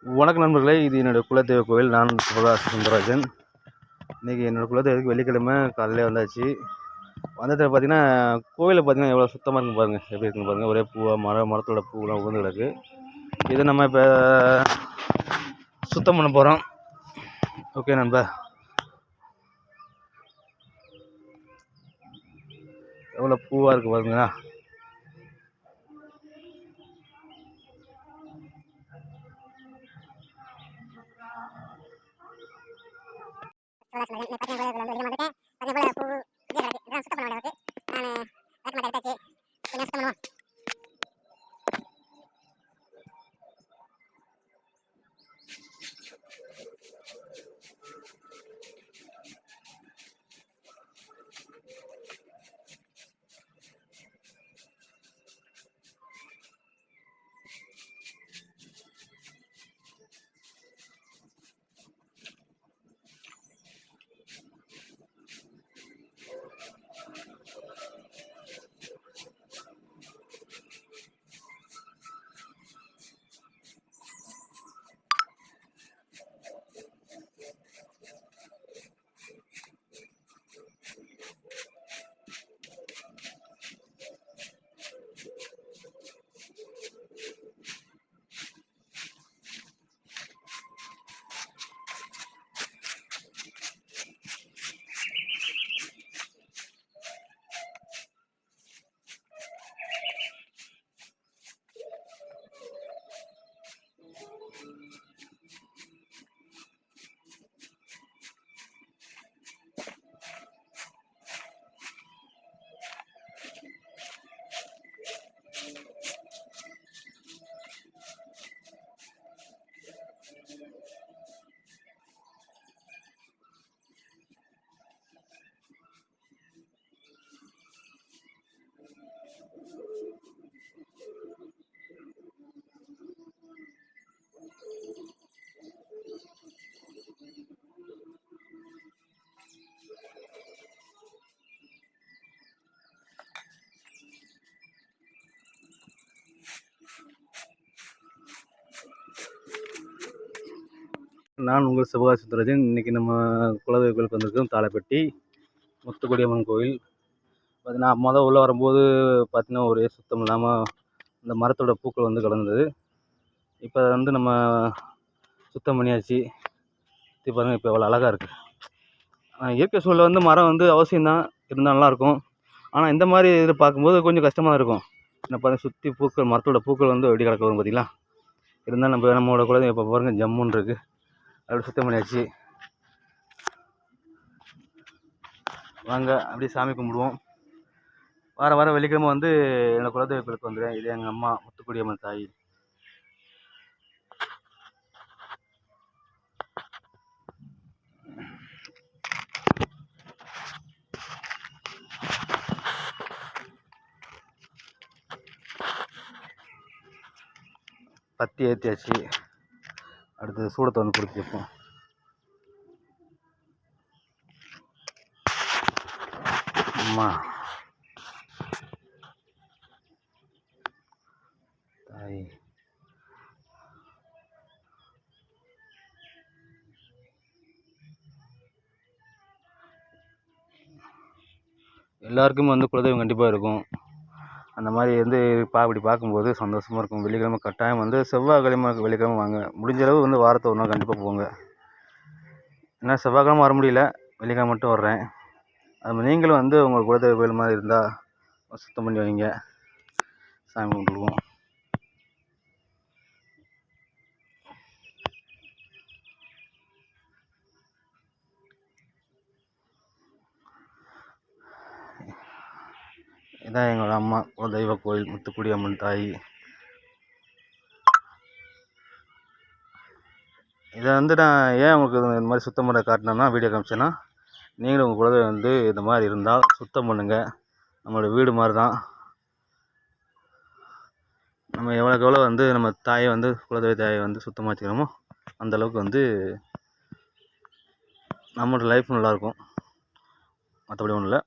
வணக்கம் நண்பர்களே, இது என்னோடய குலதெய்வ கோவில். நான் சுந்தரராஜன். இன்றைக்கி என்னோடய குலதெய்வத்துக்கு வெள்ளிக்கிழமை காலையிலே வந்தாச்சு. வந்ததில் பார்த்திங்கன்னா கோவிலில் பார்த்திங்கன்னா எவ்வளோ சுத்தமாக இருக்குன்னு பாருங்கள், எப்படி இருக்குன்னு பாருங்கள். ஒரே பூவாக மரத்தோட பூவெலாம் உகந்து கிடக்கு. இதை நம்ம இப்போ சுத்தம் பண்ண போகிறோம். ஓகே நண்பா, எவ்வளோ பூவாக இருக்குது பாருங்களா. நான் உங்கள் சிவகாசி சுந்தரராஜன். இன்றைக்கி நம்ம குலதெய்வ கோயிலுக்கு வந்திருக்கோம். தாளைப்பட்டி முத்துக்குடியம்மன் கோயில். பார்த்தீங்கன்னா உள்ளே வரும்போது பார்த்திங்கன்னா ஒரே சுத்தம் இல்லாமல் இந்த மரத்தோட பூக்கள் வந்து கிடந்தது. இப்போ வந்து நம்ம சுத்தம் பண்ணியாச்சு. பாருங்கள், இப்போ எவ்வளோ அழகாக இருக்குது. இயற்கை சூழலில் வந்து மரம் வந்து அவசியம்தான், இருந்தால் நல்லாயிருக்கும். ஆனால் இந்த மாதிரி இதில் பார்க்கும்போது கொஞ்சம் கஷ்டமாக இருக்கும். என்ன பாருங்கள், சுற்றி பூக்கள், மரத்தோட பூக்கள் வந்து வெடி கிடக்க வரும் பார்த்திங்களா. இருந்தால் நம்மளோட குலதெய்வம் இப்போ பாருங்கள் ஜம்முன்னு இருக்குது. அப்படி சுத்தம் பண்ணியாச்சு. வாங்க அப்படியே சாமி கும்பிடுவோம். வார வெள்ளிக்கிழமை வந்து என்னோடய குலதெய்வ கோயிலுக்கு வந்துடுவேன். இது எங்கள் அம்மா முத்துக்குடியம்மன் தாய். பத்தி ஏற்றியாச்சு. அடுத்து சூடத்தை வந்து பிடிச்சி வைப்போம். அம்மா தாய் எல்லாருக்குமே வந்து குலதெய்வம் கண்டிப்பாக இருக்கும். அந்த மாதிரி வந்து இப்படி பார்க்கும்போது சந்தோஷமாக இருக்கும். வெள்ளிக்கிழமை கட்டாயம் வந்து செவ்வாய்க்கிழமை வெள்ளிக்கிழமை வாங்க. முடிஞ்ச அளவு வந்து வாரத்தை ஒரு நாள் கண்டிப்பாக போங்க. ஏன்னா செவ்வாய்க்கிழமை வர முடியல, வெள்ளிக்கிழமை மட்டும் வர்றேன். அது நீங்களும் வந்து உங்கள் குலதெய்வ கோயில் மாதிரி இருந்தால் சுத்தம் பண்ணி வைங்க. சாமி கும்பிடுவோம். இதான் எங்களோட அம்மா குலதெய்வ கோயில் முத்துக்குடியம்மன் தாய். இதை வந்து நான் ஏன் உங்களுக்கு இந்த மாதிரி சுத்தம் பண்ண காட்டினேன்னா, வீடியோ காமிச்சேன்னா, நீங்களும் உங்கள் குலதெய்வம் வந்து இந்த மாதிரி இருந்தால் சுத்தம் பண்ணுங்கள். நம்மளோட வீடு மாதிரி தான். நம்ம எவ்வளோக்கு எவ்வளோ வந்து நம்ம தாயை வந்து குலதெய்வ தாயை வந்து சுத்தமாக வச்சுக்கிறோமோ அந்தளவுக்கு வந்து நம்மளோட லைஃப் நல்லாயிருக்கும். மற்றபடி ஒன்றும் இல்லை.